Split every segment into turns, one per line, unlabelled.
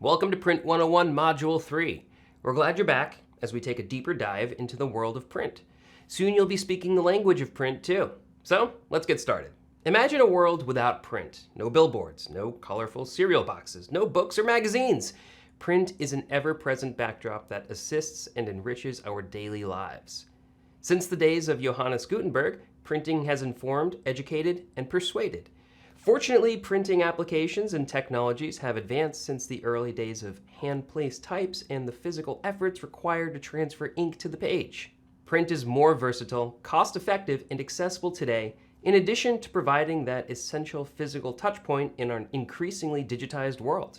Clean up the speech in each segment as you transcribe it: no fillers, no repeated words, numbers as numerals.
Welcome to Print 101 Module 3. We're glad you're back as we take a deeper dive into the world of print. Soon you'll be speaking the language of print too. So let's get started. Imagine a world without print. No billboards, no colorful cereal boxes, no books or magazines. Print is an ever-present backdrop that assists and enriches our daily lives. Since the days of Johannes Gutenberg, printing has informed, educated, and persuaded. Fortunately, printing applications and technologies have advanced since the early days of hand-placed types and the physical efforts required to transfer ink to the page. Print is more versatile, cost-effective, and accessible today, in addition to providing that essential physical touchpoint in our increasingly digitized world.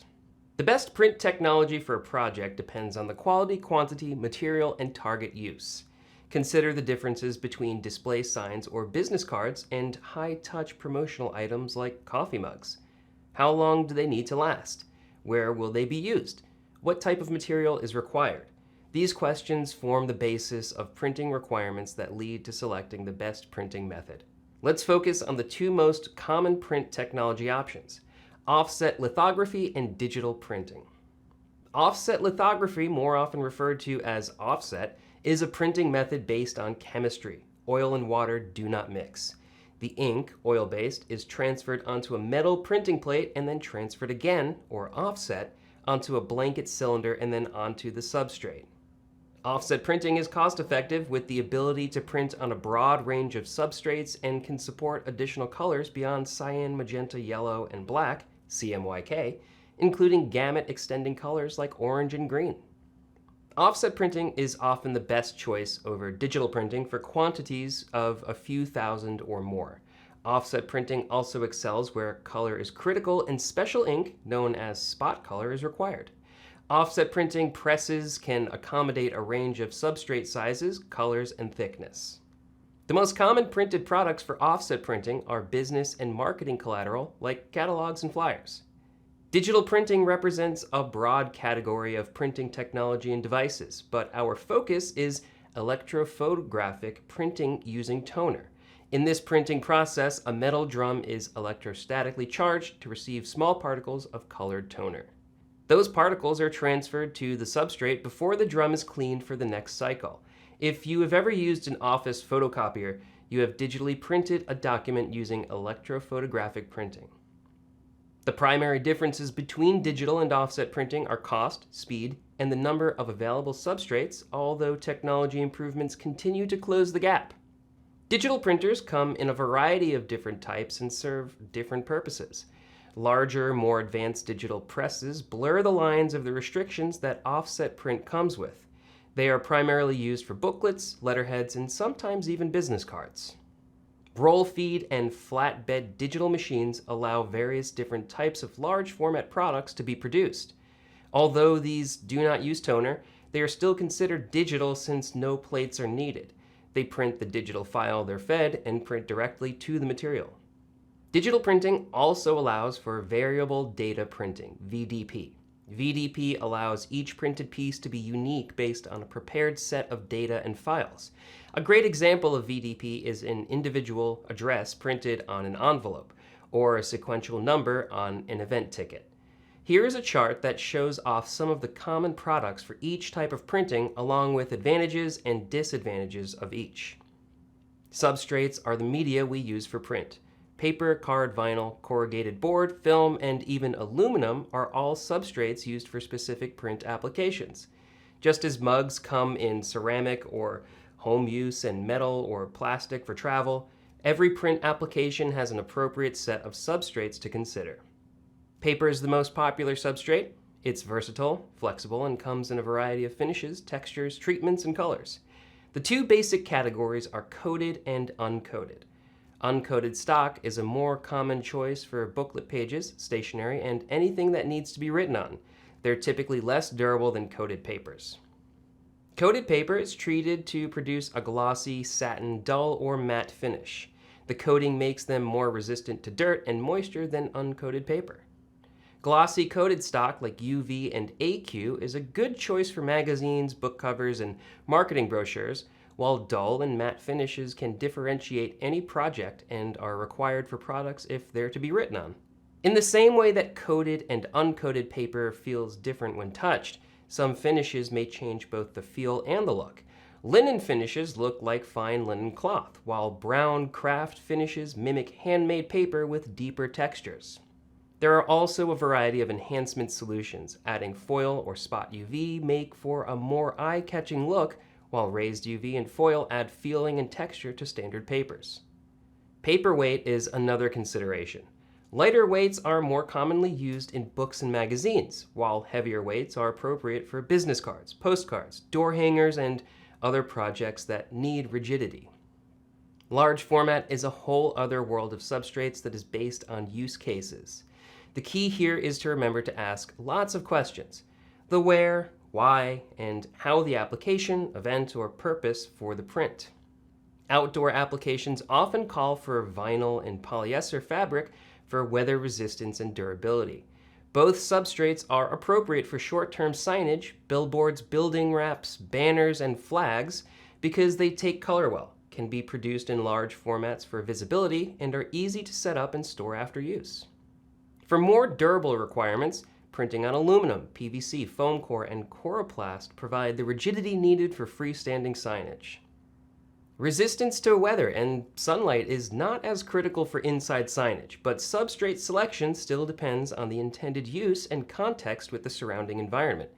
The best print technology for a project depends on the quality, quantity, material, and target use. Consider the differences between display signs or business cards and high-touch promotional items like coffee mugs. How long do they need to last? Where will they be used? What type of material is required? These questions form the basis of printing requirements that lead to selecting the best printing method. Let's focus on the two most common print technology options: offset lithography and digital printing. Offset lithography, more often referred to as offset, is a printing method based on chemistry. Oil and water do not mix. The ink, oil-based, is transferred onto a metal printing plate and then transferred again, or offset, onto a blanket cylinder and then onto the substrate. Offset printing is cost-effective with the ability to print on a broad range of substrates and can support additional colors beyond cyan, magenta, yellow, and black, CMYK, including gamut extending colors like orange and green. Offset printing is often the best choice over digital printing for quantities of a few thousand or more. Offset printing also excels where color is critical and special ink, known as spot color, is required. Offset printing presses can accommodate a range of substrate sizes, colors, and thickness. The most common printed products for offset printing are business and marketing collateral, like catalogs and flyers. Digital printing represents a broad category of printing technology and devices, but our focus is electrophotographic printing using toner. In this printing process, a metal drum is electrostatically charged to receive small particles of colored toner. Those particles are transferred to the substrate before the drum is cleaned for the next cycle. If you have ever used an office photocopier, you have digitally printed a document using electrophotographic printing. The primary differences between digital and offset printing are cost, speed, and the number of available substrates, although technology improvements continue to close the gap. Digital printers come in a variety of different types and serve different purposes. Larger, more advanced digital presses blur the lines of the restrictions that offset print comes with. They are primarily used for booklets, letterheads, and sometimes even business cards. Roll feed and flatbed digital machines allow various different types of large format products to be produced. Although these do not use toner, they are still considered digital since no plates are needed. They print the digital file they're fed and print directly to the material. Digital printing also allows for variable data printing, VDP. VDP allows each printed piece to be unique based on a prepared set of data and files. A great example of VDP is an individual address printed on an envelope, or a sequential number on an event ticket. Here is a chart that shows off some of the common products for each type of printing, along with advantages and disadvantages of each. Substrates are the media we use for print. Paper, card, vinyl, corrugated board, film, and even aluminum are all substrates used for specific print applications. Just as mugs come in ceramic or home use and metal or plastic for travel, every print application has an appropriate set of substrates to consider. Paper is the most popular substrate. It's versatile, flexible, and comes in a variety of finishes, textures, treatments, and colors. The two basic categories are coated and uncoated. Uncoated stock is a more common choice for booklet pages, stationery, and anything that needs to be written on. They're typically less durable than coated papers. Coated paper is treated to produce a glossy, satin, dull, or matte finish. The coating makes them more resistant to dirt and moisture than uncoated paper. Glossy coated stock like UV and AQ is a good choice for magazines, book covers, and marketing brochures, while dull and matte finishes can differentiate any project and are required for products if they're to be written on. In the same way that coated and uncoated paper feels different when touched, some finishes may change both the feel and the look. Linen finishes look like fine linen cloth, while brown craft finishes mimic handmade paper with deeper textures. There are also a variety of enhancement solutions. Adding foil or spot UV make for a more eye-catching look, while raised UV and foil add feeling and texture to standard papers. Paper weight is another consideration. Lighter weights are more commonly used in books and magazines, while heavier weights are appropriate for business cards, postcards, door hangers, and other projects that need rigidity. Large format is a whole other world of substrates that is based on use cases. The key here is to remember to ask lots of questions: the where, why, and how the application, event, or purpose for the print. Outdoor applications often call for vinyl and polyester fabric for weather resistance and durability. Both substrates are appropriate for short-term signage, billboards, building wraps, banners, and flags because they take color well, can be produced in large formats for visibility, and are easy to set up and store after use. For more durable requirements, printing on aluminum, PVC, foam core, and coroplast provide the rigidity needed for freestanding signage. Resistance to weather and sunlight is not as critical for inside signage, but substrate selection still depends on the intended use and context with the surrounding environment.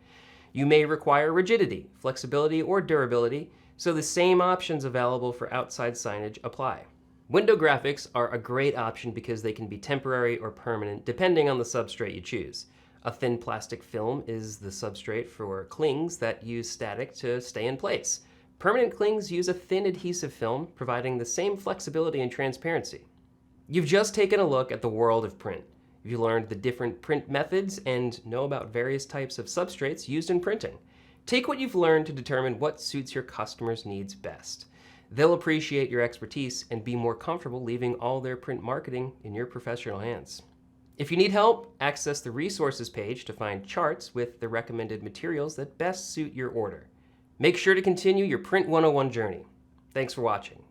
You may require rigidity, flexibility, or durability, so the same options available for outside signage apply. Window graphics are a great option because they can be temporary or permanent depending on the substrate you choose. A thin plastic film is the substrate for clings that use static to stay in place. Permanent clings use a thin adhesive film, providing the same flexibility and transparency. You've just taken a look at the world of print. You learned the different print methods and know about various types of substrates used in printing. Take what you've learned to determine what suits your customers' needs best. They'll appreciate your expertise and be more comfortable leaving all their print marketing in your professional hands. If you need help, access the resources page to find charts with the recommended materials that best suit your order. Make sure to continue your Print 101 journey. Thanks for watching.